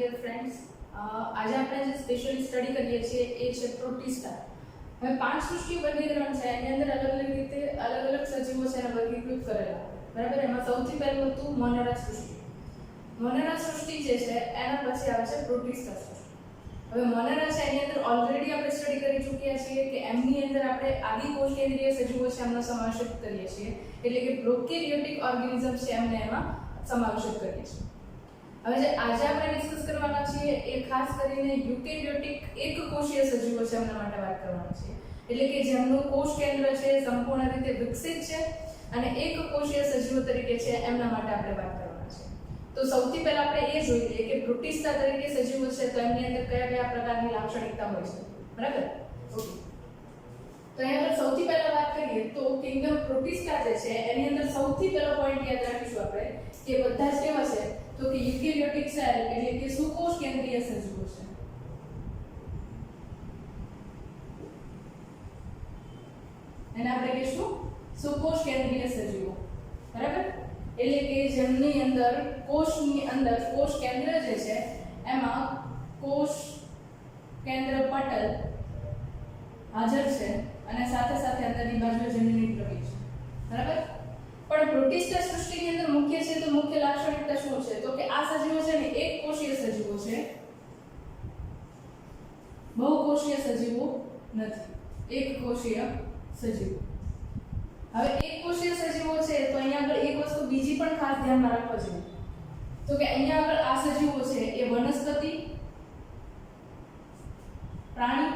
Dear friends, આજે આપણે જે સ્પેશિયલી સ્ટડી કરીએ છીએ એ છે પ્રોટિસ્ટા. હવે 5 સૃષ્ટિ વર્ગીકરણ છે, એની અંદર અલગ અલગ રીતે અલગ અલગ સજીવો છે એને વર્ગીકૃત કરેલા. બરાબર, એમાં સૌથી પહેલું હતું મોનેરા સૃષ્ટિ. મોનેરા સૃષ્ટિ જે છે એના પછી આવે છે પ્રોટિસ્ટા સૃષ્ટિ. હવે મોનેરા છે એની અંદર ઓલરેડી આપણે સ્ટડી કરી ચૂક્યા છીએ કે એમની અંદર આપણે આદિકોષકેન્દ્રીય સજીવો છે એમનો સમાવેશ કરીએ છીએ, એટલે કે પ્રોકેરિયોટિક ઓર્ગેનિઝમ છે એમને એમાં સમાવેશ કરીએ છીએ. હવે જે આજે આપણે ડિસ્કસ કરવાના છીએ એ ખાસ કરીને યુકેરિયોટિક એકકોષીય સજીવો છે એમના માટે વાત કરવાની છે, એટલે કે જેમનું કોષ કેન્દ્ર છે સંપૂર્ણ રીતે વિકસિત છે અને એકકોષીય સજીવો તરીકે છે એમના માટે આપણે વાત કરવાના છે. તો સૌથી પહેલા આપણે એ જોઈ લઈએ કે પ્રોટિસ્ટા તરીકે સજીવો છે તો એમની અંદર કયા કયા પ્રકારની લાક્ષણિકતા હોય છે. બરાબર, ઓકે. તો અહીંયા આગળ સૌથી પહેલા વાત કરીએ તો કિંગડમ પ્રોટિસ્ટા જે છે એની અંદર સૌથી પહેલો પોઈન્ટ યાદ રાખીશું આપણે કે બધા જ કેવા છે તો કે યુકેરિયોટિક સેલ એટલે કે સુકોષ કેન્દ્રીય સજીવો છે. એને આપણે કહીશું સુકોષ કેન્દ્રીય સજીવો. બરાબર, એટલે કે જેમની અંદર કોષની અંદર કોષ કેન્દ્ર જે છે એમાં કોષ કેન્દ્ર પટલ હાજર છે અને સાથે સાથે અંદરની બાજુએ જનની દ્રવ્ય છે. બરાબર, પણ પ્રોટિસ્ટા સૃષ્ટિની અંદર મુખ્ય છે તો મુખ્ય લાક્ષણિકતા શું છે તો કે આ સજીવો છે ને એક કોષીય સજીવો છે, બહુકોષીય સજીવો નથી, એક કોષીય સજીવો. હવે એક કોષીય સજીવો છે તો અહીંયા આગળ એક વસ્તુ બીજી પણ ખાસ ધ્યાનમાં રાખવા જોઈએ તો કે અહીંયા આગળ આ સજીવો છે એ વનસ્પતિ, પ્રાણી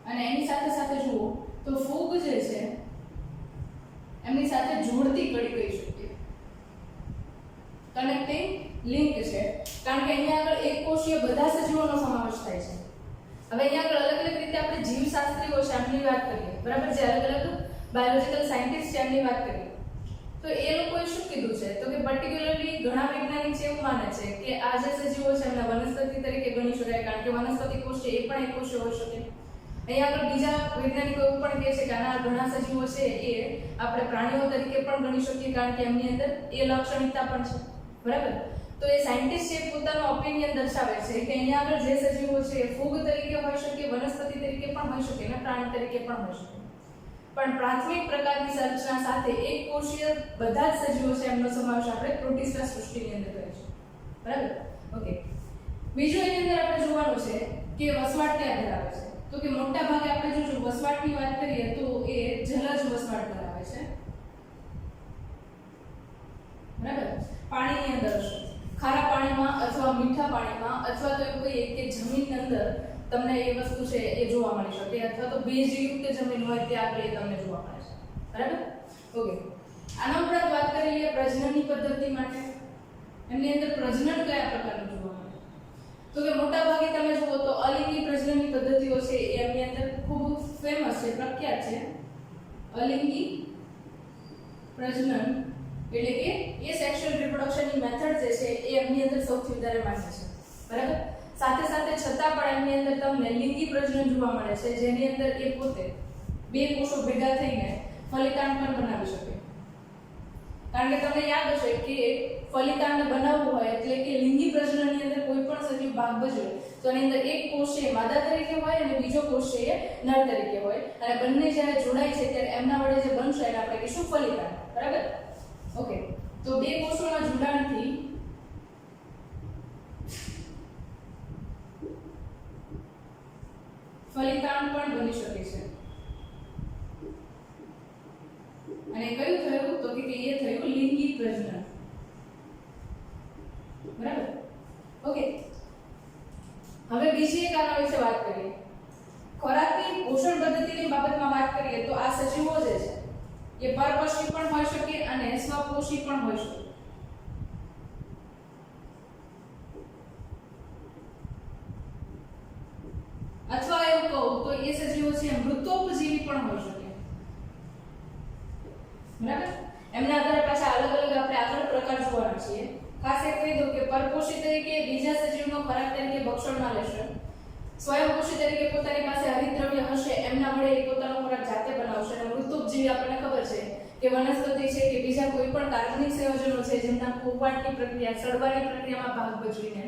અને એની સાથે સાથે જુઓ તો ફૂગ જે છે એમની સાથે જોડતી કડી કહી શકીએ, કનેક્ટિંગ લિંક છે, કારણ કે અહીંયા આગળ એક કોષીય બધા સજીવોનો સમાવેશ થાય છે. હવે અહીંયા આગળ અલગ અલગ રીતે આપણે જીવશાસ્ત્રીઓ છે એમની વાત કરીએ. બરાબર, જે અલગ અલગ બાયોલોજીકલ સાયન્ટિસ્ટ છે એમની વાત કરીએ તો એ લોકોએ શું કીધું છે તો કે પર્ટિક્યુલરલી ઘણા વૈજ્ઞાનિક છે એવું માને છે કે આ જે સજીવો છે એમને વનસ્પતિ તરીકે ગણી શકાય, કારણ કે વનસ્પતિ કોષ છે એ પણ એક કોષીય હોઈ શકે. અહીંયા આગળ બીજા વૈજ્ઞાનિકો એવું પણ કહે છે કે આના ઘણા સજીવો છે એ આપણે પ્રાણીઓ તરીકે પણ ગણી શકીએ, કારણ કે એમની અંદર એ લાક્ષણિકતા પણ છે. બરાબર, તો એ સાયન્ટિસ્ટ છે પોતાનો ઓપિનિયન દર્શાવે છે કે અહીંયા આગળ જે સજીવો છે એ ફૂગ તરીકે હોઈ શકે, વનસ્પતિ તરીકે પણ હોઈ શકે અને પ્રાણી તરીકે પણ હોઈ શકે, પણ પ્રાથમિક પ્રકારની સંરચના સાથે એક કોષીય બધા જ સજીવો છે એમનો સમાવેશ આપણે પ્રોટિસ્ટા સૃષ્ટિની અંદર કરીશું. બરાબર, ઓકે. બીજું એની અંદર આપણે જોવાનું છે કે વસવાટ ક્યાં ધરાવે છે તો કે મોટા ભાગે આપણે જો વસવાટની વાત કરીએ તો એ જલજ વસવાટ ધરાવે છે. બરાબર, પાણીની અંદર છે, ખારા પાણીમાં અથવા મીઠા પાણીમાં અથવા તો એવું કહીએ કે જમીનની અંદર તમને એ વસ્તુ છે એ જોવા મળી શકે, અથવા તો ભેજયુક્ત જમીન હોય ત્યાં આગળ એ તમને જોવા મળે છે. બરાબર, ઓકે. આના ઉપરાંત વાત કરી લઈએ પ્રજનનની પદ્ધતિ માટે. એમની અંદર પ્રજનન કયા પ્રકારનું જોવા મળે તો કે મોટા ભાગે તમે જુઓ તો અલિંગી પ્રજનનની પદ્ધતિઓ છે એ એમની અંદર ખૂબ ફેમસ છે, પ્રખ્યાત છે. અલિંગી પ્રજનન એટલે કે એ સેક્સ્યુઅલ રિપ્રોડક્શનની મેથડ જે છે એ એમની અંદર સૌથી વધારે માન્ય છે. બરાબર, સાથે સાથે છતાં પણ એમની અંદર તમને લિંગી પ્રજનન જોવા મળે છે, જેની અંદર એ પોતે બે કોષો ભેગા થઈને ફલિતાંડ પણ બનાવી શકે. કારણ કે તમને યાદ હશે કે ફલિતાંડ બનાવવું હોય એટલે કે લિંગી પ્રજનનની અંદર કોઈ પણ સજીવ ભાગ ભજવે તો એની અંદર એક કોષ છે માદા તરીકે હોય અને બીજો કોષ છે એ નર તરીકે હોય, અને બંને જ્યારે જોડાય છે ત્યારે એમના વડે જે બનશે એને આપણે કહીશું ફલિતાંડ. બરાબર, ઓકે. તો બે કોષોના જોડાણથી ફલિતાંડ પણ બની શકે છે. અને કયું થયું તો કે એ થયું લિંગી પ્રજનન. બરાબર, ઓકે. હવે બીજી એક આના વિશે વાત કરીએ. ખોરાકની પોષણ પદ્ધતિની બાબતમાં વાત કરીએ તો આ સજીવો જે છે એ પરપોષી પણ હોઈ શકે અને સ્વપોષી પણ હોઈ શકે. અથવા એવું કહું તો એ સજીવો છે મૃતોપજીવી પણ હોઈ શકે. બરાબર, એમના આધારે પાછા અલગ અલગ આપણે આગળ પ્રકાર જોવાના છીએ. ખાસ એક કહી દઉં કે પરપોષી તરીકે બીજા સજીવનો ખોરાક તરીકે ભક્ષણમાં લેશે, સ્વયંપોષી તરીકે પોતાની પાસે હરિતદ્રવ્ય હશે એમના વડે પોતાનો ખોરાક જાતે બનાવશે, અને મૃતોપજીવી આપણને ખબર છે કે વનસ્પતિ છે કે બીજા કોઈ પણ કાર્બનિક સંયોજનો છે જેમના પોપટની પ્રક્રિયા સળવાની પ્રક્રિયામાં ભાગ ભજવીને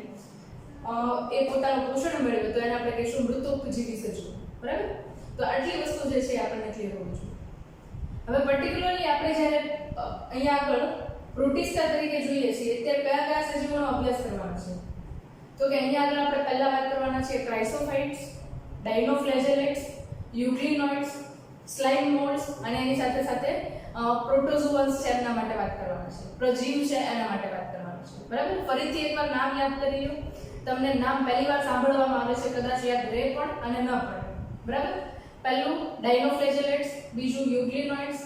એ પોતાનું પોષણ મેળવે તો એને આપણે કહીશું મૃતોપજીવી સજીવો. બરાબર? તો આટલી વસ્તુ જે છે આપણને ક્લિયર હોવી જોઈએ. હવે પર્ટિક્યુલરલી આપણે જ્યારે અહીંયા આગળ પ્રોટિસ્ટા તરીકે જોઈએ છીએ ત્યારે કયા કયા સજીવોનો અભ્યાસ કરવાનો છે તો કે અહીંયા આગળ આપણે પહેલા વાત કરવાના છે ક્રાઇસોફાઇટ્સ, ડાયનોફ્લેજેલેટ્સ, યુગ્લિનોઇડ્સ, સ્લાઇમ મોલ્ડ્સ અને એની સાથે સાથે પ્રોટોઝોઅન્સ છે એના માટે વાત કરવાના છે, પ્રજીવ છે એના માટે વાત કરવાની છે. બરાબર? ફરીથી એકવાર નામ યાદ કરી લો. તમને નામ પહેલી વાર સાંભળવામાં આવે છે, કદાચ યાદ રહે પણ અને ન પણ. બરાબર? પહેલું ડાયનોફ્લેજેલેટ્સ, બીજું યુગ્લિનોઇડ્સ,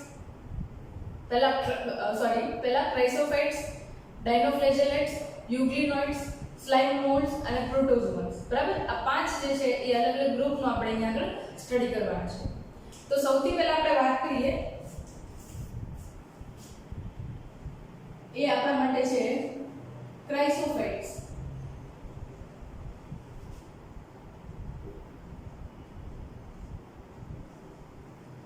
પહેલા ક્રાઇસોફાઇટ્સ, ડાયનોફ્લેજેલેટ્સ, યુગ્લિનોઇડ્સ, સ્લાઇમ મોલ્ડ્સ અને પ્રોટોઝોઅન્સ. બરાબર? આ પાંચ જે છે એ અલગ અલગ ગ્રુપનો આપણે અહીંયા આગળ સ્ટડી કરવાના છે. તો સૌથી પહેલા આપણે વાત કરીએ એ આપણા માટે છે ક્રાઇસોફાઇટ્સ.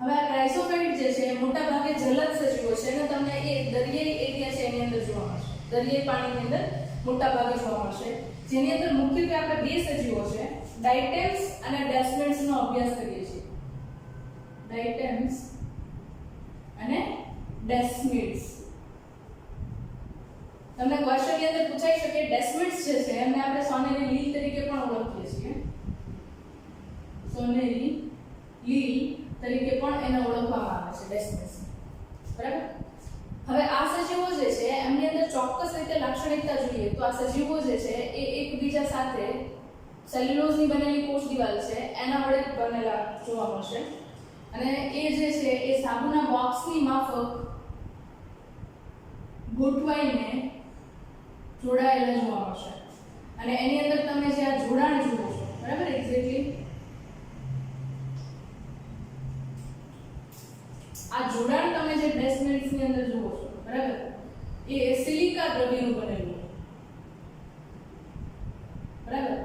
હવે આ ક્રાઇસોફાઇટ જે છે મોટા ભાગે જલદ સજીવો છે અને તમને એ દરિયાઈ એરિયા છે એની અંદર જોવા મળશે. દરિયાઈ પાણીની અંદર મોટા ભાગે જોવા મળશે, જેની અંદર મુખ્યત્વે આપણે બે સજીવો છે ડાયટેમ્સ અને ડેસ્મિડ્સ નો અભ્યાસ કરીએ છીએ. ડાયટેમ્સ અને ડેસ્મિડ્સ. તમને ક્વેશ્ચનની અંદર પૂછાઈ શકે ડેસ્મિડ્સ જે છે એમને આપણે સોનેરી લીલ તરીકે પણ ઓળખીએ છીએ. સોનેરી લીલ તરીકે પણ એને ઓળખવામાં આવે છે ડેસ્મિડ્સ. બરાબર? હવે આ સજીવો જે છે એમની અંદર ચોક્કસ રીતે લાક્ષણિકતા જોઈએ તો આ સજીવો જે છે એ એકબીજા સાથે સેલ્યુલોઝની બનેલી કોષ દિવાલ છે એના વડે બનેલા જોવા મળશે અને એ જે છે એ સાબુના બોક્સની માફક ગોઠવાઈને જોડાયેલા જોવા મળશે અને એની અંદર તમે જે આ જોડાણ જુઓ છો, બરાબર, એક્ઝેક્ટલી આ જોડાણ તમે જે ડેસ્મિડ્સ ની અંદર જુઓ છો, બરાબર, એ સિલિકા દ્રવ્યનું બનેલું, બરાબર.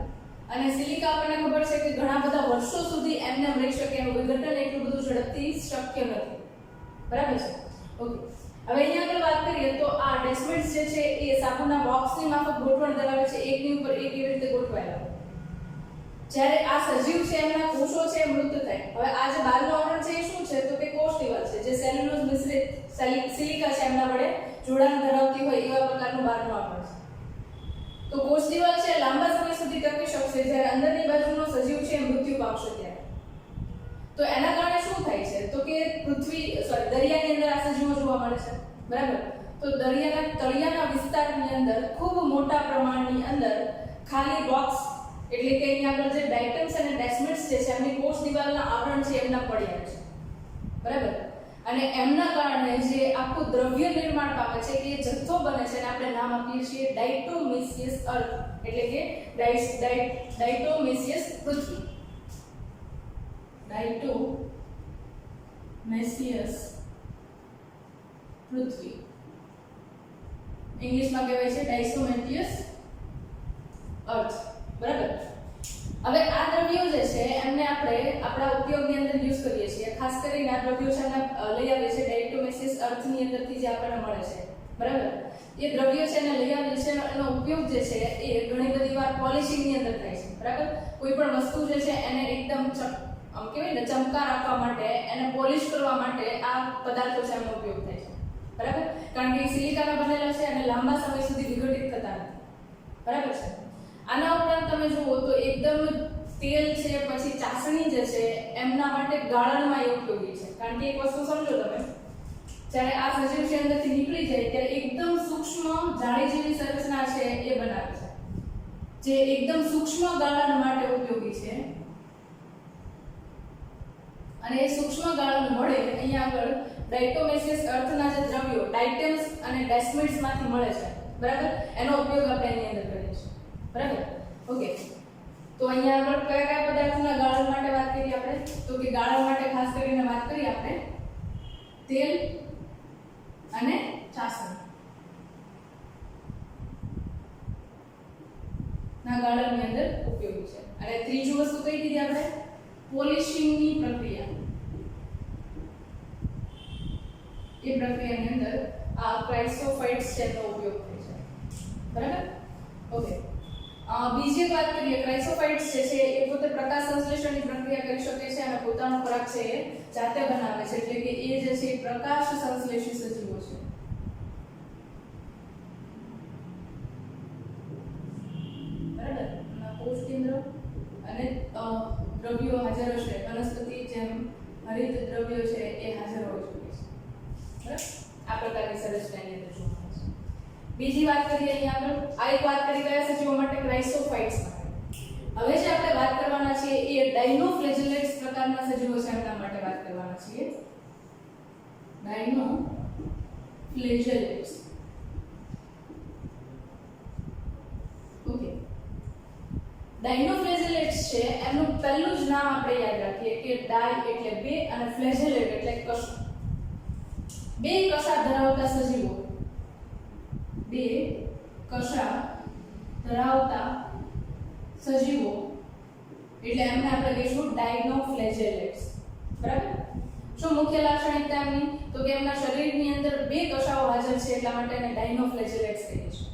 અને સિલિકા આપણને ખબર છે કે ઘણા બધા વર્ષો સુધી એમને રહી શકે એનું વિઘટન એટલું બધું ઝડપથી શક્ય નથી. બરાબર છે? ઓકે. હવે અહીંયા આગળ વાત કરીએ તો આ ડેસ્મિડ્સ જે છે એ સાબુના બોક્સની માફક ગોઠવણ ધરાવે છે, એકની ઉપર એક એવી રીતે ગોઠવાયેલા. જ્યારે આ સજીવ છે એમના કોષો છે મૃત થાય. હવે આ જે બહારનું આવરણ છે એ શું છે તો કે કોષ દિવાલ છે જે સેલ્યુલોઝ મિશ્રિત સિલિકા છે એમના વડે જોડાણ ધરાવતી હોય એવા પ્રકારનું બહારનું આવરણ છે. તો કોષ દિવાલ છે લાંબા સમય સુધી ટકી શકશે જ્યારે અંદરની બાજુનો સજીવ છે મૃત્યુ પામશે ત્યારે. તો એના કારણે શું થાય છે તો કે દરિયાની અંદર આ સજીવો જોવા મળે છે. બરાબર? તો દરિયાના તળિયાના વિસ્તારની અંદર ખૂબ મોટા પ્રમાણની અંદર ખાલી બોક્સ એટલે કે અહીંયા આગળ જે ડાયટેમ્સ અને ડેસ્મિડ્સ છે એમની કોષ દિવાલના આવરણ છે એમના પડ્યા છે. બરાબર? અને એમના કારણે જે આખું દ્રવ્ય નિર્માણ પામે છે કે જથ્થો બને છે અને આપણે નામ આપીએ છીએ ડાયટોમિસિયસ અર્થ એટલે કે ડાયટોમિસિયસ પૃથ્વી. ડાયટોમિસિયસ પૃથ્વી ઇંગ્લિશમાં કહેવાય છે ડાયસોમેન્ટિયસ અર્થ. બરાબર? હવે આ દ્રવ્યો જે છે એમને આપણે આપણા ઉપયોગની અંદર યુઝ કરીએ છીએ. ખાસ કરીને આ દ્રવ્યો છે એમને લઈ આવીએ છીએ ડાયટોમિસિયસ અર્થની અંદરથી જે આપણને મળે છે. બરાબર? એ દ્રવ્યો છે એને લઈ આવીએ છીએ એનો ઉપયોગ જે છે એ ઘણી બધી વાર પોલિશિંગની અંદર થાય છે. બરાબર? કોઈ પણ વસ્તુ જે છે એને એકદમ કહેવાય ને ચમકાર આપવા માટે એને પોલિશ કરવા માટે આ પદાર્થો છે એનો ઉપયોગ થાય છે. બરાબર? કારણ કે સિલિકાના બનેલા છે અને લાંબા સમય સુધી વિઘટિત થતા નથી. બરાબર છે? આના ઉપરાંત તમે જુઓ તો એકદમ તેલ છે પછી ચાસણી જે છે એમના માટે ગાળણમાં એ ઉપયોગી છે. કારણ કે એક વસ્તુ સમજો તમે, જ્યારે આ સજીવ છે અંદરથી નીકળી જાય ત્યારે એકદમ સૂક્ષ્મ જાળી જેવી સંરચના છે એ બનાવે છે જે એકદમ સૂક્ષ્મ ગાળણ માટે ઉપયોગી છે. અને એ સૂક્ષ્મ ગાળણ મળે અહીંયા આગળ ડાયટોમિસિયસ અર્થના જે દ્રવ્યો ડાયટેમ્સ અને ડેસ્મિડ્સ માંથી મળે છે. બરાબર? એનો ઉપયોગ આપણે એની અંદર કરીએ છીએ. બરાબર? ઓકે. તો અહીંયા આગળ કયા કયા પદાર્થોના ગાળણ માટે વાત કરી આપણે તો કે ગાળણ માટે ખાસ કરીને વાત કરી આપણે તેલ અને ચાસણી ના ગાળણની અંદર ઉપયોગી છે. અને ત્રીજું વસ્તુ કઈ કીધી આપણે પોલિશિંગની પ્રક્રિયા. એ એ પ્રક્રિયાની અંદર આ ક્રાઇસોફાઇટ્સ છે એનો ઉપયોગ થાય છે. બરાબર? ઓકે. બીજી એક વાત કરીએ, ક્રાઇસોફાઇટ્સ જે છે એ પોતે પ્રકાશ સંશ્લેષણની પ્રક્રિયા કરી શકે છે અને પોતાનો ખોરાક છે એ જાતે બનાવે છે, એટલે કે એ જે છે પ્રકાશ સંશ્લેષી સજીવો છે. બરાબર? કોષ કેન્દ્ર અને દ્રવ્યો હાજર હશે, વનસ્પતિ જેમ હરિત દ્રવ્યો છે એ હાજર હોઈ શકે છે. બરાબર? આ પ્રકારની સંરચનાની અંદર જોવા મળે છે. બીજી વાત કરીએ અહીંયા આગળ, આ એક વાત કરી ગયા સજીવો માટે ક્રાઇસોફાઇટ્સ માટે. હવે જે આપણે વાત કરવાના છીએ એ ડાયનોફ્લેજેલેટ્સ પ્રકારના સજીવો છે એમના માટે વાત કરવાના છીએ. ડાયનોફ્લેજેલેટ્સ. ઓકે. ડાયનોફ્લેજેલેટ્સ છે એમનું પહેલું જ નામ આપણે યાદ રાખીએ કે ડાય એટલે બે અને ફ્લેજેલેટ એટલે કશા. બે કશા ધરાવતા સજીવો, બે કશા ધરાવતા સજીવો એટલે એમને આપણે કહીશું ડાયનોફ્લેજેલેટ્સ. બરાબર? શું મુખ્ય લાક્ષણિકતા એમની? તો કે એમના શરીરની અંદર બે કશાઓ હાજર છે એટલા માટે એને ડાયનોફ્લેજેલેટ્સ કહીએ છીએ.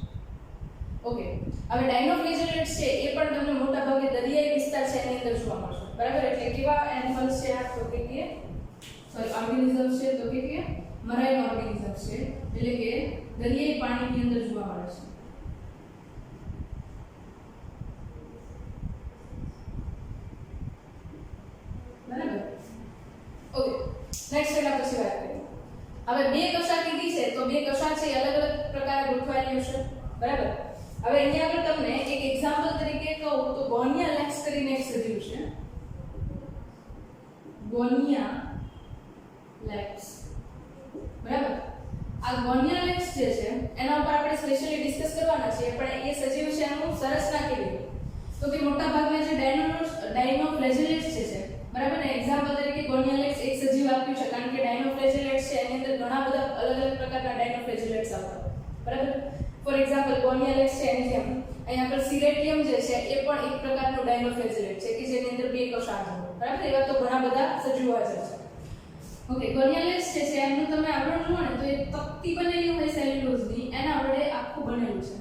ઓકે. હવે ડાયનોફ્લેજેલેટ્સ છે એ પણ તમને મોટા ભાગે દરિયાઈ વિસ્તાર છે એની અંદર જોવા મળશે. બરાબર? એટલે કેવા એનિમલ્સ છે આ? તો કે ઓર્ગેનિઝમ્સ છે, તો કે મરાઇન ઓર્ગેનિઝમ્સ છે, એટલે કે દરિયાઈ પાણીની અંદર જોવા મળે છે. બરાબર? ઓકે. નેક્સ્ટ એના પછી વાત કરીએ. હવે બે કશા કીધી છે તો બે કશા છે અલગ અલગ પ્રકારે ગોઠવાયેલી હશે. બરાબર? હવે અહીંયા આગળ તમને એક એક્ઝામ્પલ તરીકે કહું તો ગોનિયા લેક્સ કરીને એક સજીવ છે. ગોનિયા લેક્સ. બરાબર? આ ગોનિયા લેક્સ જે છે એના ઉપર આપણે સ્પેશિયલી ડિસ્કસ કરવાના છે, પણ એ સજીવ છે એનું સંરચના કેવી હોય તો કે મોટા ભાગના જે ડાયનોફ્લેજેલેટ્સ છે, બરાબર ને, એક્ઝામ્પલ તરીકે ગોનિયા લેક્સ એક સજીવ આપ્યું છે કારણ કે ડાયનોફ્લેજેલેટ્સ છે એની અંદર ઘણા બધા અલગ અલગ પ્રકારના ડાયનોફ્લેજેલેટ્સ આવતા. બરાબર? ફોર એક્ઝામ્પલ ગોનિયા લેક્સ છે એની જેમ અહીંયા આગળ સિરેટિયમ જે છે એ પણ એક પ્રકારનું ડાયનોફ્લેજેલેટ છે કે જેની અંદર બે કશા છે. બરાબર? એવા તો ઘણા બધા સજીવો હાજર છે. ઓકે. ગોનિયા લેક્સ છે એમનું તમે આવરણ જુઓ ને તો એ તકતી બનેલી હોય સેલ્યુલોઝની, એના વડે આખું બનેલું છે.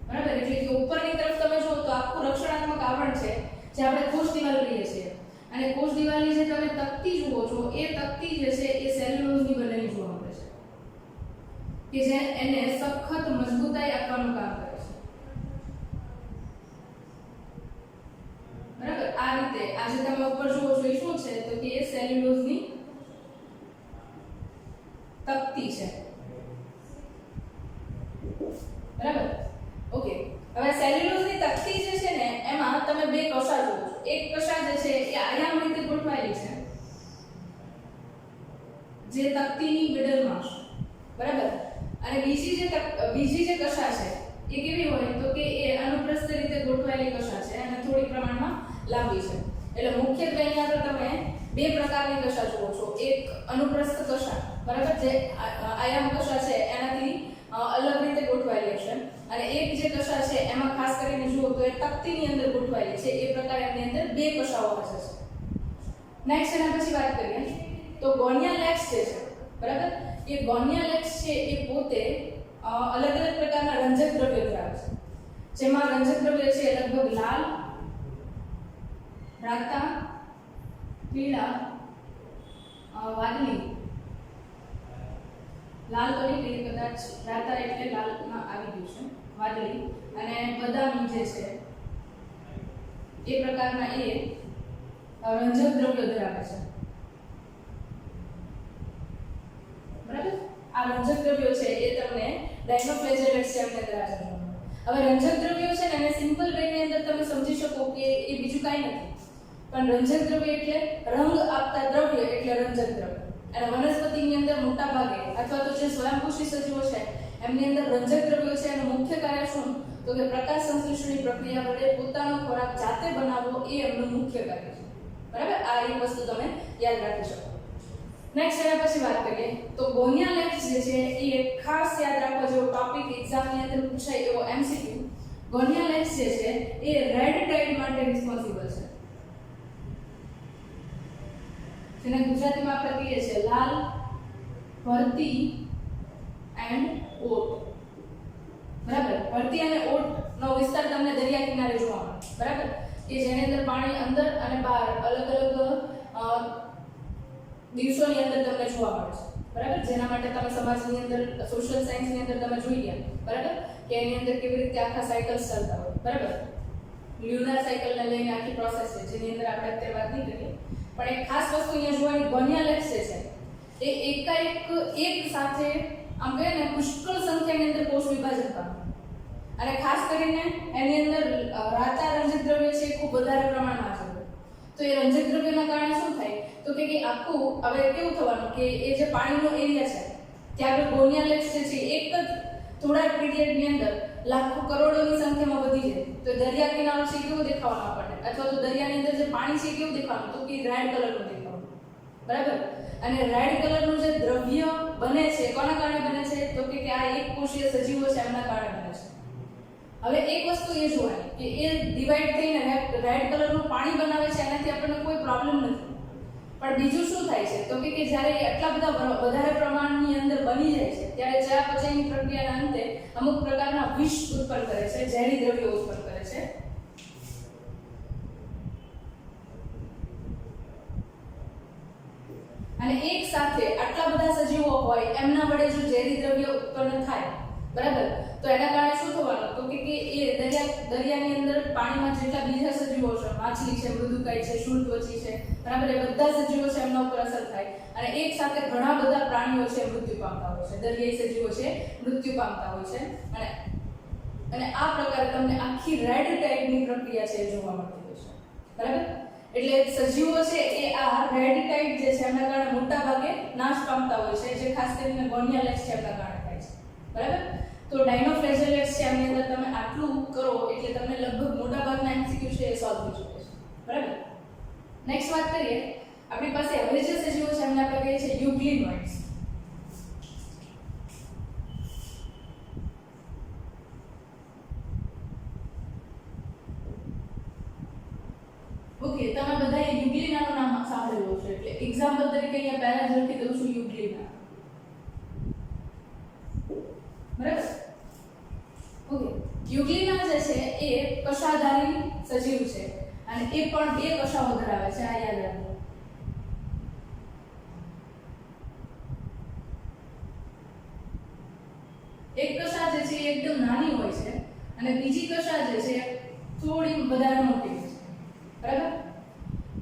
બરાબર? એટલે કે ઉપરની તરફ તમે જુઓ તો આખું રક્ષણાત્મક આવરણ છે જે આપણે કોષ દિવાલ કહીએ છીએ, અને કોષ દિવાલની જે તમે તકતી જુઓ છો એ તકતી જે છે એ સેલ્યુલોઝની બનેલી જોવા મળે છે કે જે એને સખત મજબૂતાઈ આપવાનું કામ કરે છે. બરાબર? આ રીતે આ જે તમે ઉપર જુઓ છો એ શું છે તો કે એ સેલ્યુલોઝની તકતી છે. બરાબર? ઓકે. હવે સેલ્યુલોઝની તકતી જે છે ને એમાં તમે બે કશા જુઓ છો. એક કશા જે છે એ આયામ રીતે ગોઠવાયેલી છે જે તકતીની મિડલમાં છે. બરાબર? અને બીજી જે કશા છે એ કેવી હોય તો કે એ અનુપ્રસ્થ રીતે ગોઠવાયેલી કશા છે અને થોડી પ્રમાણમાં લાંબી છે. એટલે મુખ્યત્વે અહીંયા તમે બે પ્રકારની કશા જુઓ છો. એક અનુપ્રસ્થ કશા, બરાબર, જે આયામ કશા છે એનાથી અલગ રીતે ગોઠવાયેલી હશે, અને એક જે કશા છે એમાં ખાસ કરીને જુઓ તો એ તકતીની અંદર ગોઠવાયેલી છે. એ પ્રકારે એની અંદર બે કશાઓ હશે. નેક્સ્ટ એના પછી વાત કરીએ તો ગોનિયા લેક્સ જે છે, બરાબર, એ ગોનિયા લેક્સ છે એ પોતે અલગ અલગ પ્રકારના રંજક દ્રવ્યો ધરાવે છે, જેમાં રંજક દ્રવ્ય છે લગભગ લાલ, રાતા, પીળા, વાદળી, લાલ તો નહીં, કદાચ રાતા એટલે લાલમાં આવી ગયું છે, વાદળી અને બદામી જે છે એ પ્રકારના એ રંજક દ્રવ્યો ધરાવે છે. બરાબર? આ રંજક દ્રવ્યો છે એ તમને ડાયનોફ્લેજેલેટ્સ છે એમને ધરાવે છે. હવે રંજક દ્રવ્યો છે ને એને સિમ્પલ વેની અંદર તમે સમજી શકો કે એ બીજું કાંઈ નથી, પણ રંજક દ્રવ્ય એટલે રંગ આપતા દ્રવ્ય એટલે રંજક દ્રવ્ય. અને વનસ્પતિની અંદર મોટા ભાગે અથવા તો જે સ્વયંપોષી સજીવો છે એમની અંદર રંજક દ્રવ્યો છે એનું મુખ્ય કાર્ય શું તો કે પ્રકાશ સંશ્લેષણની પ્રક્રિયા વડે પોતાનો ખોરાક જાતે બનાવવો એ એમનું મુખ્ય કાર્ય છે. બરાબર? આ એક વસ્તુ તમે યાદ રાખી શકો. નેક્સ્ટ એના પછી વાત કરીએ તો ગોનિયા લેક્સ જે છે એ એક ખાસ યાદ રાખવા જેવો ટોપિક એક્ઝામની અંદર પૂછાય એવો એમસીક્યુ. ગોનિયા લેક્સ જે છે એ રેડ ટાઇડ માટે રિસ્પોન્સિબલ છે, જેને ગુજરાતીમાં આપણે કહીએ છીએ લાલ ભરતી એન્ડ ઓટ. બરાબર, ભરતી અને ઓટ નો વિસ્તાર તમને દરિયા કિનારે જોવા મળે. બરાબર, કે જેની અંદર પાણી અંદર અને બહાર અલગ અલગ દિવસોની અંદર તમને જોવા મળે છે. બરાબર, જેના માટે તમે સમાજની અંદર સોશિયલ સાયન્સની અંદર તમે જોઈ ગયા. બરાબર, કે એની અંદર કેવી રીતે આખા સાયકલ્સ ચાલતા હોય. બરાબર, લ્યુનર સાયકલને લઈને આખી પ્રોસેસ છે જેની અંદર આપણે અત્યારે વાત નહીં કરીએ. પણ એક ખાસ વસ્તુ અહીંયા જોવાની, ગોનિયા લેક્સ જે છે એ એક સાથે આમ કહે ને પુષ્કળ સંખ્યાની અંદર કોષ વિભાજન પામે. અને ખાસ કરીને એની અંદર રાતા રંજક દ્રવ્ય છે ખૂબ વધારે પ્રમાણમાં છે. તો એ રંજક દ્રવ્યના કારણે શું થાય તો કે આખું હવે કેવું થવાનું કે એ જે પાણીનો એરિયા છે ત્યાં આગળ ગોનિયા લેક્સ જે છે એક જ થોડા પીરિયડની અંદર લાખો કરોડોની સંખ્યામાં વધી જાય. તો દરિયા કિનારો છે કેવો દેખાવાનો આપણને, અથવા તો દરિયાની અંદર જે પાણી છે કેવું દેખાવાનું તો કે રેડ કલરનું દેખાવાનું. બરાબર, અને રેડ કલરનું જે દ્રવ્ય બને છે કોના કારણે બને છે તો કે આ એક કોષીય સજીવો છે એમના કારણે બને છે. હવે એક વસ્તુ એ જોવાની કે એ ડિવાઈડ થઈને રેડ કલરનું પાણી બનાવે છે એનાથી આપણને કોઈ પ્રોબ્લેમ નથી. પણ બીજું શું થાય છે તો કે જ્યારે આટલા બધા વધારે પ્રમાણની અંદર બની જાય છે ત્યારે ચયાપચયની પ્રક્રિયાના અંતે અમુક પ્રકારના વિષ ઉત્પન્ન કરે છે, ઝેરી દ્રવ્યો ઉત્પન્ન કરે છે. અને એક સાથે આટલા બધા સજીવો હોય એમના વડે જો ઝેરી દ્રવ્ય ઉત્પન્ન થાય, બરાબર, તો એના કારણે શું થવાનું તો કે એ દરિયાની અંદર પાણીમાં જેટલા બીજા સજીવો છે, માછલી છે, મૃદુકાય છે, શૂળત્વચી છે, બરાબર, એ બધા સજીવો છે એમના ઉપર અસર થાય અને એક સાથે ઘણા બધા પ્રાણીઓ છે મૃત્યુ પામતા હોય છે, દરિયાઈ સજીવો છે મૃત્યુ પામતા હોય છે. અને આ પ્રકારે તમને આખી રેડ ટાઇડની પ્રક્રિયા છે જોવા મળતી હોય છે. બરાબર, એટલે સજીવો છે એ આ રેડ ટાઇડ જે છે એમના કારણે મોટા ભાગે નાશ પામતા હોય છે, જે ખાસ કરીને ગોનિયા લેક્સ છે એમના કારણે થાય છે. બરાબર, તો ડાયનોફ્લેજેલેટ્સ છે એમની અંદર તમે આટલું કરો એટલે તમને લગભગ મોટા ભાગના એમસીક્યુ છે એ સોલ્વ થઈ શકે છે. બરાબર, નેક્સ્ટ વાત કરીએ આપણી પાસે હવે જે સજીવો છે એમને આપણે કહીએ છીએ યુગ્લિનોઇડ્સ. ઓકે, તમે બધાએ યુગ્લિનાનું નામ સાંભળેલું છે એટલે એક્ઝામ્પલ તરીકે અહીંયા પહેલા જ લખી દઉં છું યુગ્લિના. બરાબર, ઓકે, યુગ્લિના જે છે એ કશાધારી સજીવ છે અને એ પણ બે કશાઓ ધરાવે છે. આ યાદ રાખો. એક કશા જે છે એકદમ નાની હોય છે અને બીજી કશા જે છે થોડી વધારે મોટી હોય છે. બરાબર,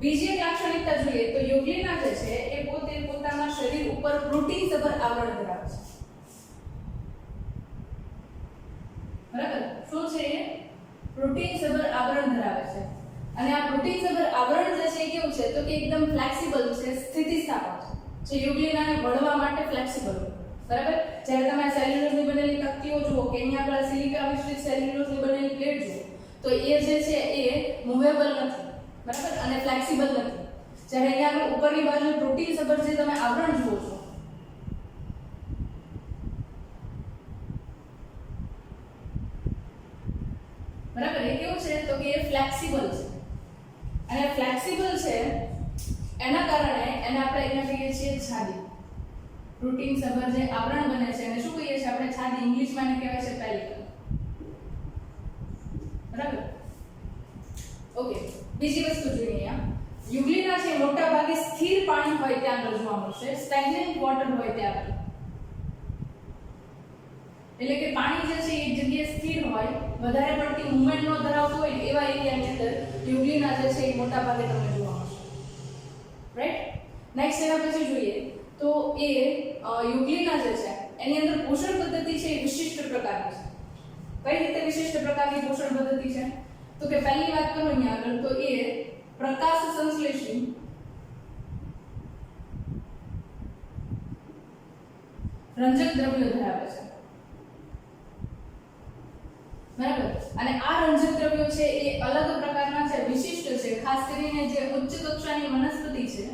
બીજી એક લાક્ષણિકતા જોઈએ તો યુગ્લિના જે છે એ પોતે પોતાના શરીર ઉપર પ્રોટીન સભર આવરણ ધરાવે છે. બરાબર, શું છે એ પ્રોટીન સભર આવરણ ધરાવે છે અને આ પ્રોટીન સભર આવરણ જે છે કેવું છે તો કે એકદમ ફ્લેક્સિબલ છે, સ્થિતિસ્થાપક છે. જે યુગ્લિનાને વળવા માટે ફ્લેક્સિબલ હોય. બરાબર, જ્યારે તમે સેલ્યુલોઝની બનેલી તકતીઓ જુઓ કે અહીંયા આગળ સિલિકા મિશ્રિત સેલ્યુલોઝની બનેલી પ્લેટ જુઓ તો એ જે છે એ મૂવેબલ નથી. બરાબર, અને ફ્લેક્સિબલ નથી. જ્યારે અહીંયા આગળ ઉપરની બાજુ પ્રોટીન સભર જે તમે આવરણ જુઓ છો બરાબર, એ કેવું છે તો કે એ ફ્લેક્સિબલ છે અને ફ્લેક્સિબલ છે એના કારણે એને આપણે અહીંયા કહીએ છીએ છાદી. પ્રોટીન સભર જે આવરણ બને છે એને શું કહીએ છીએ આપણે? છાદી. ઇંગ્લિશમાં એને કહેવાય છે પેલિકલ. બરાબર, ઓકે, બીજી વસ્તુ જોઈએ અહીંયા યુગ્લિના છે મોટા ભાગે સ્થિર પાણી હોય ત્યાં આગળ જોવા મળશે, સ્ટેગ્નન્ટ વોટર હોય ત્યાં આગળ. એટલે કે પાણી જે છે એક જગ્યાએ સ્થિર હોય, વધારે પડતી મૂવમેન્ટ ન ધરાવતું હોય એવા એરિયાની અંદર યુગ્લિના જે છે એ મોટા ભાગે તમને જોવા મળશે. રાઈટ, નેક્સ્ટ એના પછી જોઈએ તો એ યુગ્લિના જે છે એની અંદર પોષણ પદ્ધતિ છે એ વિશિષ્ટ પ્રકારની છે. કઈ રીતે વિશિષ્ટ પ્રકારની પોષણ પદ્ધતિ છે તો કે પહેલી વાત કરું અહીંયા આગળ તો એ પ્રકાશ સંશ્લેષી રંજક દ્રવ્યો ધરાવે છે. બરાબર, અને આ રંજક દ્રવ્યો છે એ અલગ પ્રકારના છે, વિશિષ્ટ છે. ખાસ કરીને જે ઉચ્ચ કક્ષાની વનસ્પતિ છે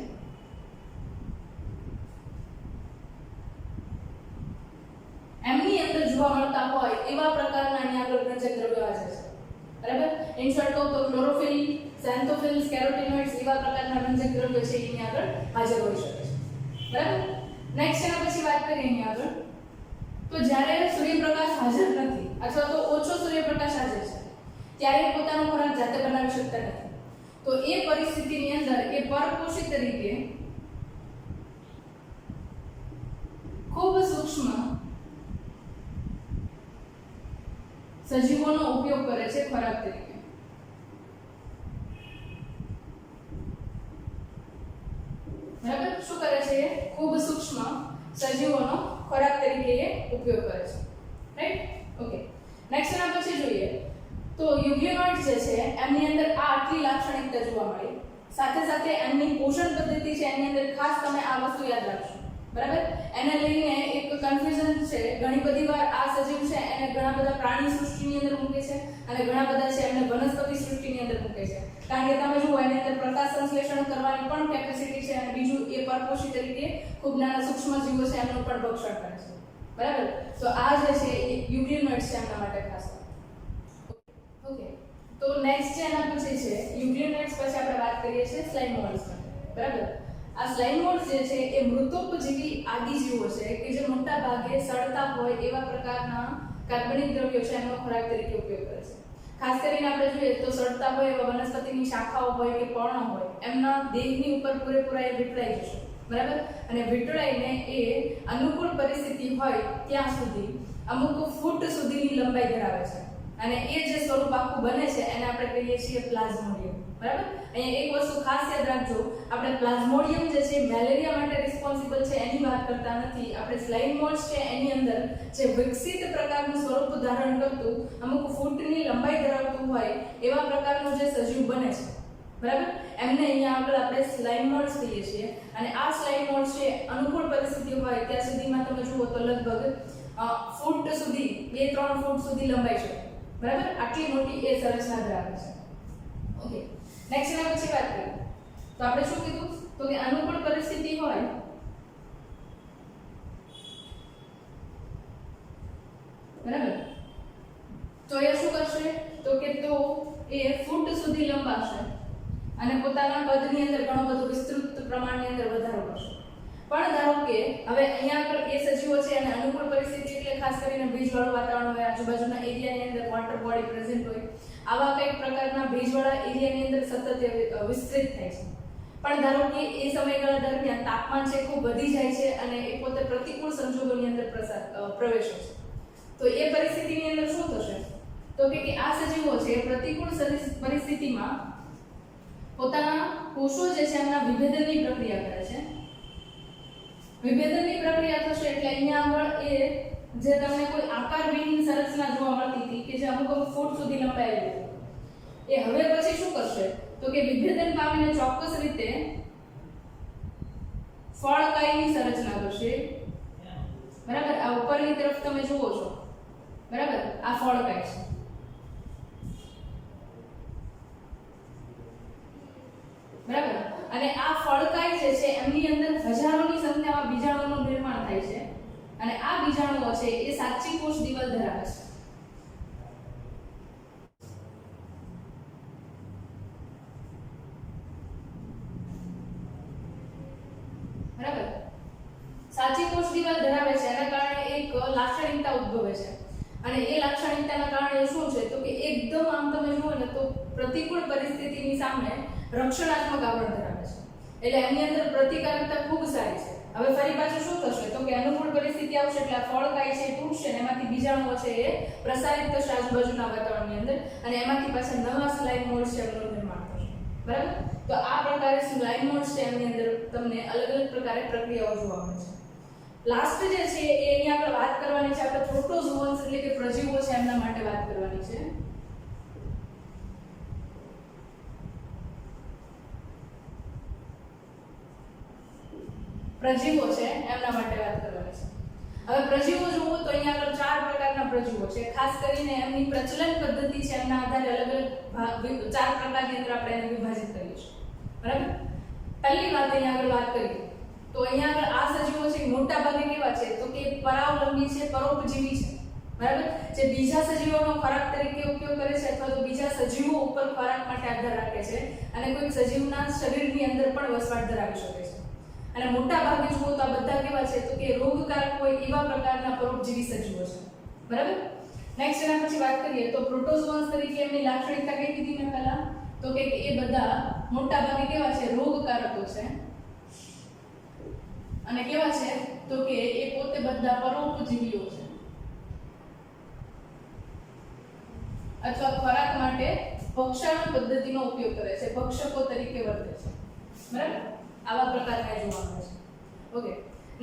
એમની અંદર જોવા મળતા હોય એવા પ્રકારના અહીંયા આગળ રંજક દ્રવ્યો હાજર છે. બરાબર, ઇન શોર્ટ કહું તો ક્લોરોફિલ, xanthophyll, કેરોટીનોઇડ્સ એવા પ્રકારના રંજક દ્રવ્યો છે અહીંયા આગળ હાજર હોઈ શકે છે. બરાબર, નેક્સ્ટ એના પછી વાત કરીએ અહીંયા આગળ, તો જ્યારે સૂર્યપ્રકાશ હાજર નથી અથવા તો ઓછો સૂર્યપ્રકાશ હાજર છે ત્યારે પોતાનો ખોરાક જાતે બનાવી શકતા નથી. તો એ પરિસ્થિતિની અંદર એ પરપોષી તરીકે ખૂબ સૂક્ષ્મ સજીવોનો ઉપયોગ કરે છે ખોરાક તરીકે. બરાબર, શું કરે છે? ખૂબ સૂક્ષ્મ સજીવોનો ખોરાક તરીકે એ ઉપયોગ કરે છે. રાઈટ? ઓકે, નેક્સ્ટ એના પછી જોઈએ તો યુગ્લિનોઇડ્સ જે છે એમની અંદર આ આટલી લાક્ષણિકતા જોવા મળી. સાથે સાથે એમની પોષણ પદ્ધતિ છે એની અંદર ખાસ તમે આ વસ્તુ યાદ રાખશો. બરાબર, એને લઈને એક કન્ફ્યુઝન છે. ઘણી બધી વાર આ સજીવ છે એને ઘણા બધા પ્રાણી સૃષ્ટિની અંદર મૂકે છે અને ઘણા બધા છે એમને વનસ્પતિ સૃષ્ટિની અંદર મૂકે છે. કારણ કે તમે જુઓ એની અંદર પ્રકાશ સંશ્લેષણ કરવાની પણ કેપેસિટી છે અને બીજું એ પરપોષી તરીકે ખૂબ નાના સૂક્ષ્મ જીવો છે એમનું પણ ભક્ષણ કરે છે. બરાબર, તો આ જે છે એ યુગ્લિનોઇડ્સ છે એમના માટે ખાસ. ઓકે, તો નેક્સ્ટ જે એના પછી છે યુગ્લિનોઇડ્સ પછી આપણે વાત કરીએ છીએ સ્લાઇમ મોલ્ડ્સ માટે. બરાબર, આ સ્લાઇમ મોલ્ડ્સ જે છે એ મૃતોપજીવી આદિજીવો છે કે જે મોટા ભાગે સડતા હોય એવા પ્રકારના કાર્બનિક દ્રવ્યો છે એનો ખોરાક તરીકે ઉપયોગ કરે છે. ખાસ કરીને આપણે જોઈએ તો સડતા હોય એવા વનસ્પતિની શાખાઓ હોય કે પર્ણો હોય એમના દેહની ઉપર પૂરેપૂરા એ વીંટળાઈ જશે. બરાબર, અને વીંટળાઈને એ અનુકૂળ પરિસ્થિતિ હોય ત્યાં સુધી અમુક ફૂટ સુધીની લંબાઈ ધરાવે છે અને એ જે સ્વરૂપ આખું બને છે એને આપણે કહીએ છીએ પ્લાઝ્મોડિયમ. બરાબર, અહીંયા એક વસ્તુ ખાસ યાદ રાખજો, આપણે પ્લાઝ્મોડિયમ જે છે મેલેરિયા માટે રિસ્પોન્સિબલ છે એની વાત કરતા નથી. આપણે સ્લાઇમ મોલ્ડ્સ છે એની અંદર જે વિકસિત પ્રકારનું સ્વરૂપ ધારણ કરતું અમુક ફૂટની લંબાઈ ધરાવતું હોય એવા પ્રકારનું જે સજીવ બને છે. બરાબર, એમને અહીંયા આગળ આપણે સ્લાઇમ મોલ્ડ્સ કહીએ છીએ અને આ સ્લાઇમ મોલ્ડ્સ છે અનુકૂળ પરિસ્થિતિ હોય ત્યાં સુધીમાં તમે જુઓ તો લગભગ ફૂટ સુધી 2-3 ફૂટ સુધી લંબાઈ છે. બરાબર, આટલી મોટી એ સંરચના ધરાવે છે. ઓકે, નેક્સ્ટ એના પછી વાત કરીએ તો આપણે શું કીધું તો કે અનુકૂળ પરિસ્થિતિ હોય બરાબર તો એ શું કરશે તો કે તો એ ફૂટ સુધી લંબાશે અને પોતાના કદની અંદર ઘણો બધો વિસ્તૃત પ્રમાણની અંદર વધારો કરશે. પણ ધારો કે હવે અહીંયા આગળ એ સજીવો છે અને અનુકૂળ પરિસ્થિતિ એટલે ખાસ કરીને ભેજવાળું વાતાવરણ હોય, આજુબાજુના એરિયાની અંદર વોટર બોડી પ્રેઝન્ટ હોય, આવા કંઈક પ્રકારના ભેજવાળા એરિયાની અંદર સતત વિસ્તૃત થાય છે. પણ ધારો કે એ સમયગાળા દરમિયાન તાપમાન છે ખૂબ વધી જાય છે અને એ પોતે પ્રતિકૂળ સંજોગોની અંદર પ્રવેશે છે. તો એ પરિસ્થિતિની અંદર શું થશે તો કે આ સજીવો છે પ્રતિકૂળ પરિસ્થિતિમાં પોતાના કોષો જે છે એમના વિભેદનની પ્રક્રિયા કરે છે. વિભેદનની પ્રક્રિયા થશે એટલે અહીંયા આગળ એ જે તમને કોઈ આકારવિહીન સંરચના જોવા મળતી હતી કે જે અમુક ફૂટ સુધી લંબાયેલી હતી એ હવે પછી શું કરશે તો કે વિભેદન પામીને ચોક્કસ રીતે ફળકાયની સંરચના કરશે. બરાબર, આ ઉપરની તરફ તમે જુઓ છો. બરાબર, આ ફળકાય છે. બરાબર, અને આ ફળકાય જે છે એમની અંદર હજારોની સંખ્યામાં બીજાણુઓનું નિર્માણ થાય છે અને આ બીજાણુઓ છે એ સાચી કોષ દિવાલ ધરાવે છે. બરાબર, સાચી કોષ દિવાલ ધરાવે છે એના કારણે એક લાક્ષણિકતા ઉદ્ભવે છે અને એ લાક્ષણિકતાના કારણે શું છે તો કે એકદમ આમ તમે જુઓ ને તો પ્રતિકૂળ પરિસ્થિતિની સામે રક્ષણાત્મક આવરણ ધરાવે છે. એટલે એની અંદર પ્રતિકારકતા ખૂબ સારી છે. હવે ફરી પાછું શું થશે તો કે અનુકૂળ પરિસ્થિતિ આવશે એટલે આ ફળકાય છે તૂટશે અને એમાંથી બીજાણુઓ છે એ પ્રસારિત થશે આજુબાજુના વાતાવરણની અંદર અને એમાંથી પાછા નવા સ્લાઇમ મોલ્ડ્સ છે એમનું નિર્માણ થશે. બરાબર, તો આ પ્રકારે સ્લાઇમ મોલ્ડ્સ છે એમની અંદર તમને અલગ અલગ પ્રકારે પ્રક્રિયાઓ જોવા મળે છે. લાસ્ટ જે છે એ અહીંયા આપણે વાત કરવાની છે આપણે પ્રોટોઝોઅન્સ એટલે કે પ્રજીવો છે એમના માટે વાત કરવાની છે. પ્રજીવો છે એમના માટે વાત કરવાની છે. હવે પ્રજીવો જુઓ તો અહીંયા આગળ 4 પ્રકારના પ્રજીવો છે. ખાસ કરીને એમની પ્રચલન પદ્ધતિ છે એમના આધારે અલગ અલગ 4 પ્રકારની અંદર આપણે એને વિભાજિત કરીએ છીએ. બરાબર, પહેલી વાત અહીંયા આગળ વાત કરીએ તો અહીંયા આગળ આ સજીવો છે મોટા ભાગે કેવા છે તો કે પરાવલંબી છે, પરોપજીવી છે. બરાબર, જે બીજા સજીવોનો ખોરાક તરીકે ઉપયોગ કરે છે અથવા તો બીજા સજીવો ઉપર ખોરાક માટે આધાર રાખે છે અને કોઈ સજીવના શરીરની અંદર પણ વસવાટ ધરાવી શકે છે. અને મોટા ભાગે જુઓ તો આ બધા કેવા છે તો કે રોગકારક હોય એવા પ્રકારના પરોપજીવી સજીવો છે. બરાબર. નેક્સ્ટ એના પછી વાત કરીએ તો પ્રોટોઝોઅન્સ તરીકે એમની લાક્ષણિકતા કઈ કીધી મેં પહેલા તો કે એ બધા મોટા ભાગે કેવા છે રોગકારકો છે અને કેવા છે તો કે એ પોતે બધા પરોપજીવીઓ છે અથવા ખોરાક માટે ભક્ષણ પદ્ધતિનો ઉપયોગ કરે છે, ભક્ષકો તરીકે વર્તે છે. બરાબર. આવા પ્રકારના જોવા મળે છે. ઓકે.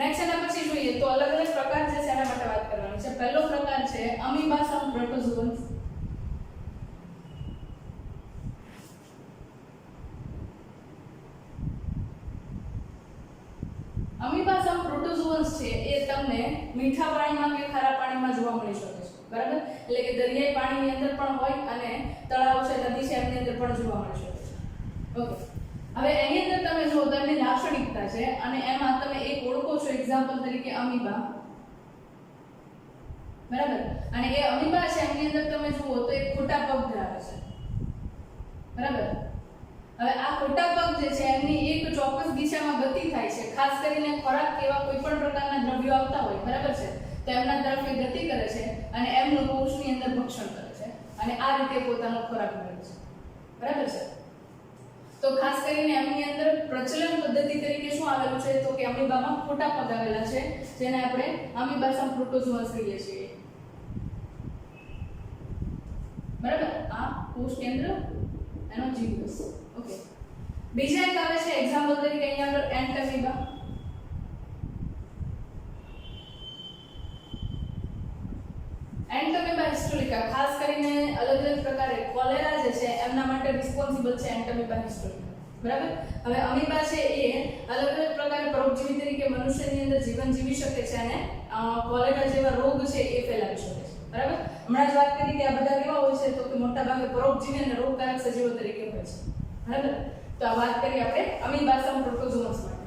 નેક્સ્ટ એના પછી જોઈએ તો અલગ અલગ પ્રકાર છે એના માટે વાત કરવાની છે. પહેલો પ્રકાર છે અમીબા સમ પ્રોટોઝોઅન્સ. અમીબા સમ પ્રોટોઝોઅન્સ છે એ તમને મીઠા પાણીમાં કે ખારા પાણીમાં જોવા મળી શકે છે. બરાબર. એટલે કે દરિયાઈ પાણીની અંદર પણ હોય અને તળાવ છે, નદી છે એમની અંદર પણ જોવા મળી શકે છે. ઓકે. હવે એની અંદર તમે જો તેમની લાક્ષણિકતા છે અને એમાં તમે એક ઓળખો છો એક્ઝામ્પલ તરીકે અમીબા. બરાબર. અને એ અમીબા છે એની અંદર તમે જુઓ તો એક ખોટા પગ ધરાવે છે. બરાબર. હવે આ ખોટા પગ જે છે એમની એક ચોક્કસ દિશામાં ગતિ થાય છે, ખાસ કરીને ખોરાક કેવા કોઈ પણ પ્રકારના દ્રવ્યો આવતા હોય. બરાબર છે. તો એમના તરફ એ ગતિ કરે છે અને એમનું કોષની અંદર ભક્ષણ કરે છે અને આ રીતે પોતાનો ખોરાક મેળવે છે. બરાબર છે. તો ખાસ કરીને એમની અંદર પ્રચલન પદ્ધતિ તરીકે શું આવેલું છે તો કે અમીબામાં ખોટા પગ આવેલા છે જેને આપણે અમીબા સમ પ્રોટોઝોઅન્સ કહીએ છીએ. બરાબર. આ કોષ કેન્દ્ર એનો જીવકોષ. ઓકે. બીજા એક આવે છે એક્ઝામ્પલ તરીકે અહીંયા આગળ એન્ટમીબા. એન્ટમીબા હિસ્ટોરિકા ખાસ કરીને અલગ અલગ પ્રકારે કોલેરા જે છે એમના માટે રિસ્પોન્સિબલ છે એન્ટમીબા હિસ્ટોરિકા. બરાબર. હવે અમીબા છે એ અલગ અલગ પ્રકારના પરોપજીવી તરીકે મનુષ્યની અંદર જીવન જીવી શકે છે અને કોલેરા જેવા રોગ છે એ ફેલાવી શકે છે. બરાબર. હમણાં જ વાત કરી કે આ બધા કેવા હોય છે તો કે મોટા ભાગે પરોપજીવી અને રોગકારક સજીવો તરીકે હોય છે. બરાબર. તો આ વાત કરી આપણે અમીબા સમ પ્રોટોઝોઅન્સ માટે.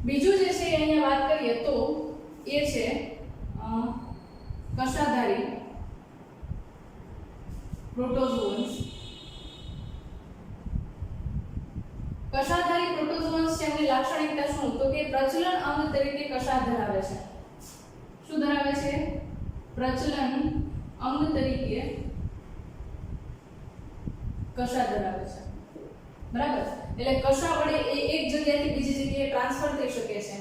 બીજું જે છે અહીંયા વાત કરીએ તો એ છે કશાધારી પ્રોટોઝોઅન્સ. કશાધારી પ્રોટોઝોઅન્સ છે એમની લાક્ષણિકતા શું તો કે પ્રચલન અંગ તરીકે કશા ધરાવે છે. શું ધરાવે છે? પ્રચલન અંગ તરીકે કશા ધરાવે છે. બરાબર. એટલે કશા વડે એ એક જગ્યાએથી બીજી જગ્યાએ ટ્રાન્સફર થઈ શકે છે.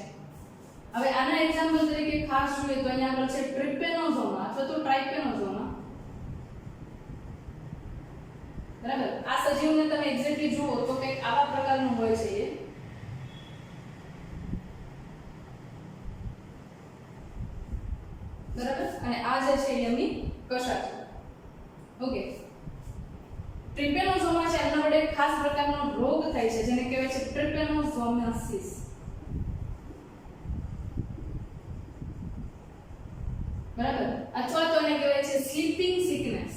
હવે આના એક્ઝામ્પલ તરીકે ખાસ જોઈએ તો અહીંયા આગળ છે ટ્રિપેનોઝોમા અથવા તો ટ્રાઇપેનોઝોમા. બરાબર. આ સજીવને તમે એક્ઝેક્ટલી જુઓ તો કંઈક આવા પ્રકારનું હોય છે એ. બરાબર. અને આ જે છે એમની કશા છે. ઓકે. ટ્રિપેનોઝોમા છે એમના વડે ખાસ પ્રકારનો રોગ થાય છે જેને કહેવાય છે ટ્રિપેનોઝોમિયાસિસ. બરાબર. અથવા તો એને કહેવાય છે સ્લીપિંગ સિકનેસ.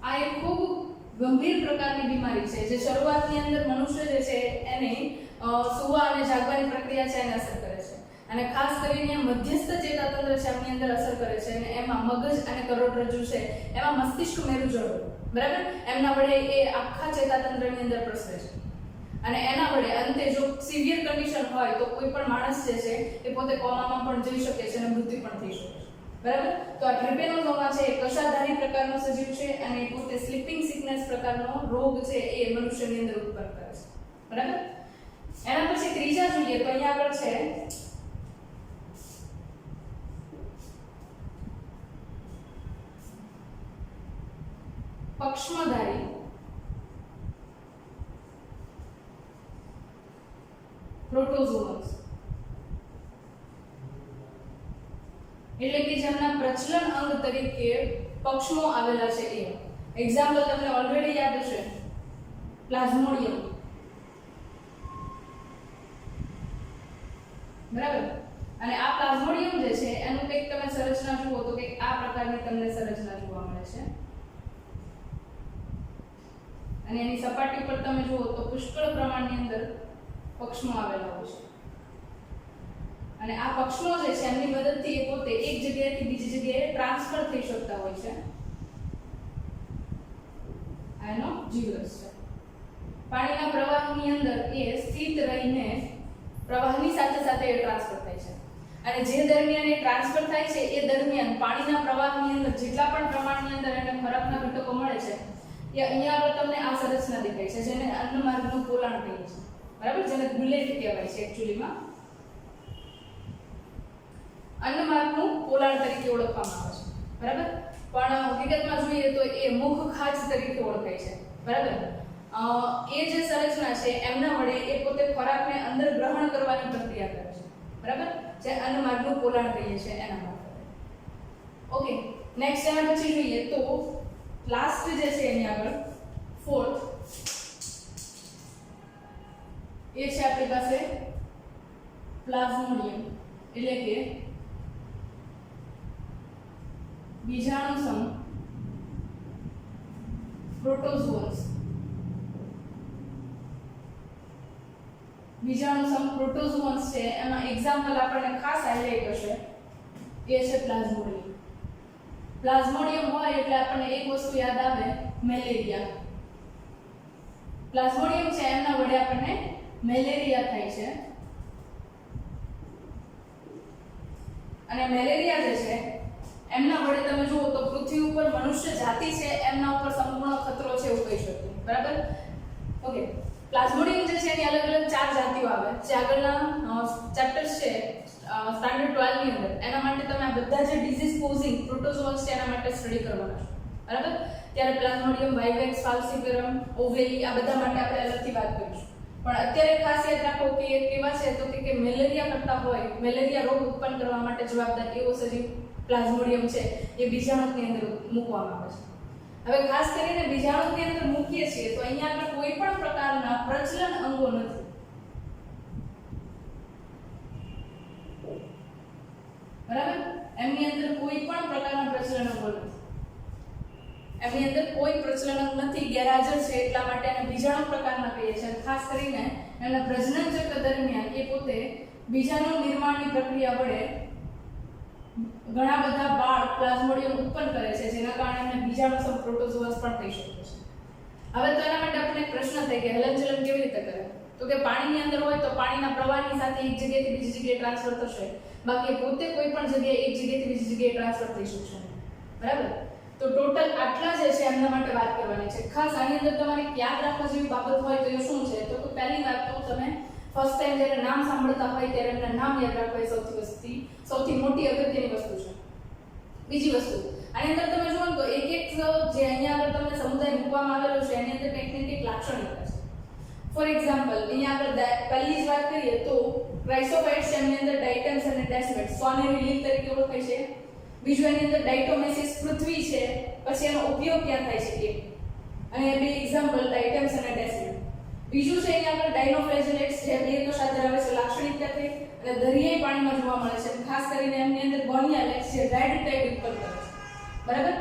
આ એક ખૂબ ગંભીર પ્રકારની બીમારી છે જે શરૂઆતની અંદર મનુષ્ય જે છે એને સુવા અને જાગવાની પ્રક્રિયા છે એને અસર કરે છે અને ખાસ કરીને મધ્યસ્થ ચેતાતંત્ર છે એમની અંદર અસર કરે છે અને એમાં મગજ અને કરોડરજ્જુ છે એમાં મસ્તિષ્ક મેરુજળ. બરાબર. એમના વડે એ આખા ચેતાતંત્રની અંદર પ્રસરે છે અને એના વડે અંતે જો સિવિયર કન્ડિશન હોય તો કોઈ પણ માણસ જે છે એ પોતે કોમામાં પણ જઈ શકે છે અને મૃત્યુ પણ થઈ શકે છે. બરાબર. તો આ ટ્રિપેનોઝોમા છે એ કશાધારી પ્રકારનો સજીવ છે અને પોતે સ્લીપિંગ સિકનેસ પ્રકારનો રોગ છે એ મનુષ્યની અંદર ઉત્પન્ન કરે છે. બરાબર. એના પછી ત્રીજા જોઈએ તો અહીંયા આગળ છે પક્ષમધારી પ્રોટોઝોઅન્સ. એટલે કે જેમના પ્રચલન અંગ તરીકે પક્ષમો આવેલા છે એ. એક્ઝામ્પલ તમને ઓલરેડી યાદ હશે પ્લાઝ્મોડિયમ. બરાબર. અને આ પ્લાઝ્મોડિયમ જે છે એનું કંઈક તમે સંરચના જુઓ તો કંઈક આ પ્રકારની તમને સંરચના જોવા મળે છે અને એની સપાટી પર તમે જુઓ તો પુષ્કળ પ્રમાણની અંદર પક્ષમો આવેલા હોય છે અને આ પક્ષનો જે છે એમની મદદથી એ પોતે એક જગ્યાએથી બીજી જગ્યાએ ટ્રાન્સફર થઈ શકતા હોય છે. આ એનો જીવરસ છે. પાણીના પ્રવાહની અંદર એ સ્થિત રહીને પ્રવાહની સાથે સાથે એ ટ્રાન્સફર થાય છે અને જે દરમિયાન એ ટ્રાન્સફર થાય છે એ દરમિયાન પાણીના પ્રવાહની અંદર જેટલા પણ પ્રમાણની અંદર એને ખોરાકના ઘટકો મળે છે એ અહીંયા આગળ તમને આ સંરચના દેખાય છે જેને અન્નમાર્ગનું પોલાણ કહીએ છીએ. બરાબર, જેને ગુલેટ કહેવાય છે એક્ચ્યુઅલીમાં. અન્નમાર્ગનું પોલાણ તરીકે ઓળખવામાં આવે છે. બરાબર, પણ વિગતમાં જોઈએ તો એ મુખ ખાંચ તરીકે ઓળખાય છે. બરાબર, એ જે સંરચના છે એમના વડે એ પોતે ખોરાકને અંદર ગ્રહણ કરવાની પ્રક્રિયા કરે છે. બરાબર, જે અન્નમાર્ગનું પોલાણ કહીએ છીએ એના માટે. ઓકે, નેક્સ્ટ એના પછી જોઈએ તો લાસ્ટ જે છે એની આગળ ફોર્થ એ છે આપણી પાસે પ્લાઝ્મોડિયમ, એટલે કે બીજાણુસમ પ્રોટોઝોઅન્સ. બીજાણુસમ પ્રોટોઝોઅન્સ છે એમાં એક્ઝામ્પલ આપણને ખાસ હાઇલાઇટ હશે એ છે પ્લાઝ્મોડિયમ. પ્લાઝ્મોડિયમ હોય એટલે આપણને એક વસ્તુ યાદ આવે, મેલેરિયા. પ્લાઝ્મોડિયમ છે એમના વડે આપણને મેલેરિયા થાય છે અને મેલેરિયા જે છે એમના વડે તમે જુઓ તો પૃથ્વી ઉપર મનુષ્ય જાતિ છે એમના ઉપર સંપૂર્ણ ખતરો છે એવું કહી શકીએ. બરાબર, ઓકે. પ્લાઝ્મોડિયમ જે છે એની અલગ અલગ 4 જાતિઓ આવે જે આગળના ચેપ્ટર્સ છે સ્ટાન્ડર્ડ 12 ની અંદર એના માટે તમે આ બધા જે ડિઝીઝ કોઝિંગ પ્રોટોઝોઅન્સ છે એના માટે સ્ટડી કરવાના છો. બરાબર, ત્યારે પ્લાઝ્મોડિયમ, વાઇવેક્સ, ફાલ્સિફેરમ, ઓવેલી આ બધા માટે આપણે અલગથી વાત કરીશું. પણ અત્યારે ખાસ યાદ રાખો કે એ કેવા છે તો કે મેલેરિયા કરતા હોય, મેલેરિયા રોગ ઉત્પન્ન કરવા માટે જવાબદાર એવો સજીવ પ્લાઝ્મોડિયમ છે એ બીજાણુની અંદર મૂકવામાં આવે છે. હવે ખાસ કરીને બીજાણુની અંદર મૂકીએ છીએ તો અહીંયા આગળ કોઈ પણ પ્રકારના પ્રચલન અંગો નથી. બરાબર, એમની અંદર કોઈ પણ પ્રકારના પ્રચલન અંગો નથી. એમની અંદર કોઈ પ્રચલન અંગ નથી, ગેરહાજર છે, એટલા માટે એને બીજાણુ પ્રકારના કહીએ છીએ. ખાસ કરીને એના પ્રજનન ચક્ર દરમિયાન એ પોતે બીજાણુ નિર્માણની પ્રક્રિયા વડે ઘણા બધા બાળ પ્લાઝ્મોડિયમ ઉત્પન્ન કરે છે જેના કારણે એમને બીજાણુસમ પ્રોટોઝોઅન્સ પણ થઈ શકે છે. હવે તો એના માટે આપણને એક પ્રશ્ન થાય કે હલનચલન કેવી રીતે કરે? તો કે પાણીની અંદર હોય તો પાણીના પ્રવાહની સાથે એક જગ્યાએથી બીજી જગ્યાએ ટ્રાન્સફર થશે, બાકી પોતે કોઈ પણ જગ્યાએ એક જગ્યાએથી બીજી જગ્યાએ ટ્રાન્સફર થઈ શકશે. બરાબર, તો ટોટલ આટલા જે છે એમના માટે વાત કરવાની છે. ખાસ આની અંદર તમારે યાદ રાખવા જેવી બાબત હોય તો એ શું છે તો પહેલી વાત તો તમે ફર્સ્ટ ટાઈમ જ્યારે નામ સાંભળતા હોય ત્યારે એમના નામ યાદ રાખવા એ સૌથી મોટી અગત્યની વસ્તુ છે. બીજી વસ્તુ આની અંદર તમે જુઓ તો એક જે અહીંયા આગળ તમને સમુદાય મૂકવામાં આવેલો છે એની અંદર કંઈક ને કંઈક લાક્ષણિકતા છે. ફોર એક્ઝામ્પલ અહીંયા આગળ પહેલી જ વાત કરીએ તો ક્રાઇસોફાઇટ્સ છે એની અંદર ડાયટમ્સ અને ડેસ્મેટ્સ સોનેરી લીફ તરીકે ઓળખાય છે. બીજું એની અંદર ડાયટોમેસિસ પૃથ્વી છે, પછી એનો ઉપયોગ ક્યાં થાય છે અને બે એક્ઝામ્પલ ડાયટમ્સ અને ડેસ્મેટ. બીજું છે અહીંયા આગળ ડાયનોફ્લેજેલેટ્સ જે બે સાથે આવે છે લાક્ષણિકતા થઈ અને દરિયાઈ પાણીમાં જોવા મળે છે. ખાસ કરીને એમની અંદર ગોનિયાલેક્સ જે રેડ ટાઇપ ઉત્પન્ન કરે છે. બરાબર,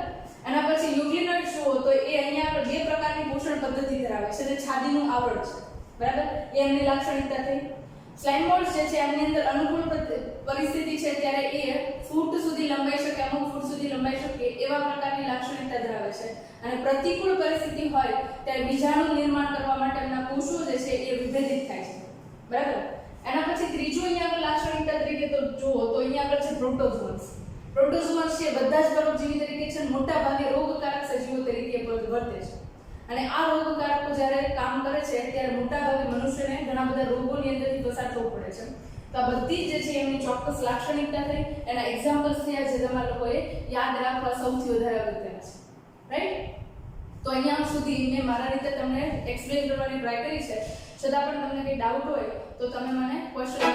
એના પછી યુગ્લિનોઇડ જુઓ તો એ અહીંયા આગળ બે પ્રકારની પોષણ પદ્ધતિ ધરાવે છે જે છાતીનું આવરણ છે. બરાબર, એ એમની લાક્ષણિકતા થઈ. સ્લાઇમ મોલ્ડ્સ જે છે એમની અંદર અનુકૂળ પરિસ્થિતિ છે ત્યારે એ ફૂટ સુધી લંબાઈ શકે, અમુક ફૂટ સુધી લંબાઈ શકે એવા પ્રકારની લાક્ષણિકતા ધરાવે છે. અને પ્રતિકૂળ પરિસ્થિતિ હોય ત્યારે બીજાણુ નિર્માણ કરવા માટે એમના કોષો જે છે એ વિભેદિત થાય છે. બરાબર, એના પછી ત્રીજું અહીંયા આગળ લાક્ષણિકતા તરીકે તો જુઓ તો અહીંયા આગળ છે પ્રોટોઝોઅન્સ. પ્રોટોઝોઅન્સ છે બધા જ પરોપજીવી તરીકે છે, મોટા ભાગે રોગકારક સજીવો તરીકે વર્તે છે. અને આ રોગકારકો જ્યારે કામ કરે છે ત્યારે મોટા ભાગે મનુષ્યને ઘણા બધા રોગોની અંદરથી પસાર થવું પડે છે. તો આ બધી જે છે એમની ચોક્કસ લાક્ષણિકતા થઈ, એના એક્ઝામ્પલ્સ થયા જે તમારા લોકોએ યાદ રાખવા સૌથી વધારે અગત્યના છે. રાઈટ, તો અહીંયા સુધી મેં મારા રીતે તમને એક્સપ્લેન કરવાની ટ્રાય કરી છે. છતાં પણ તમને કંઈ ડાઉટ હોય તો તમે મને ક્વેશ્ચન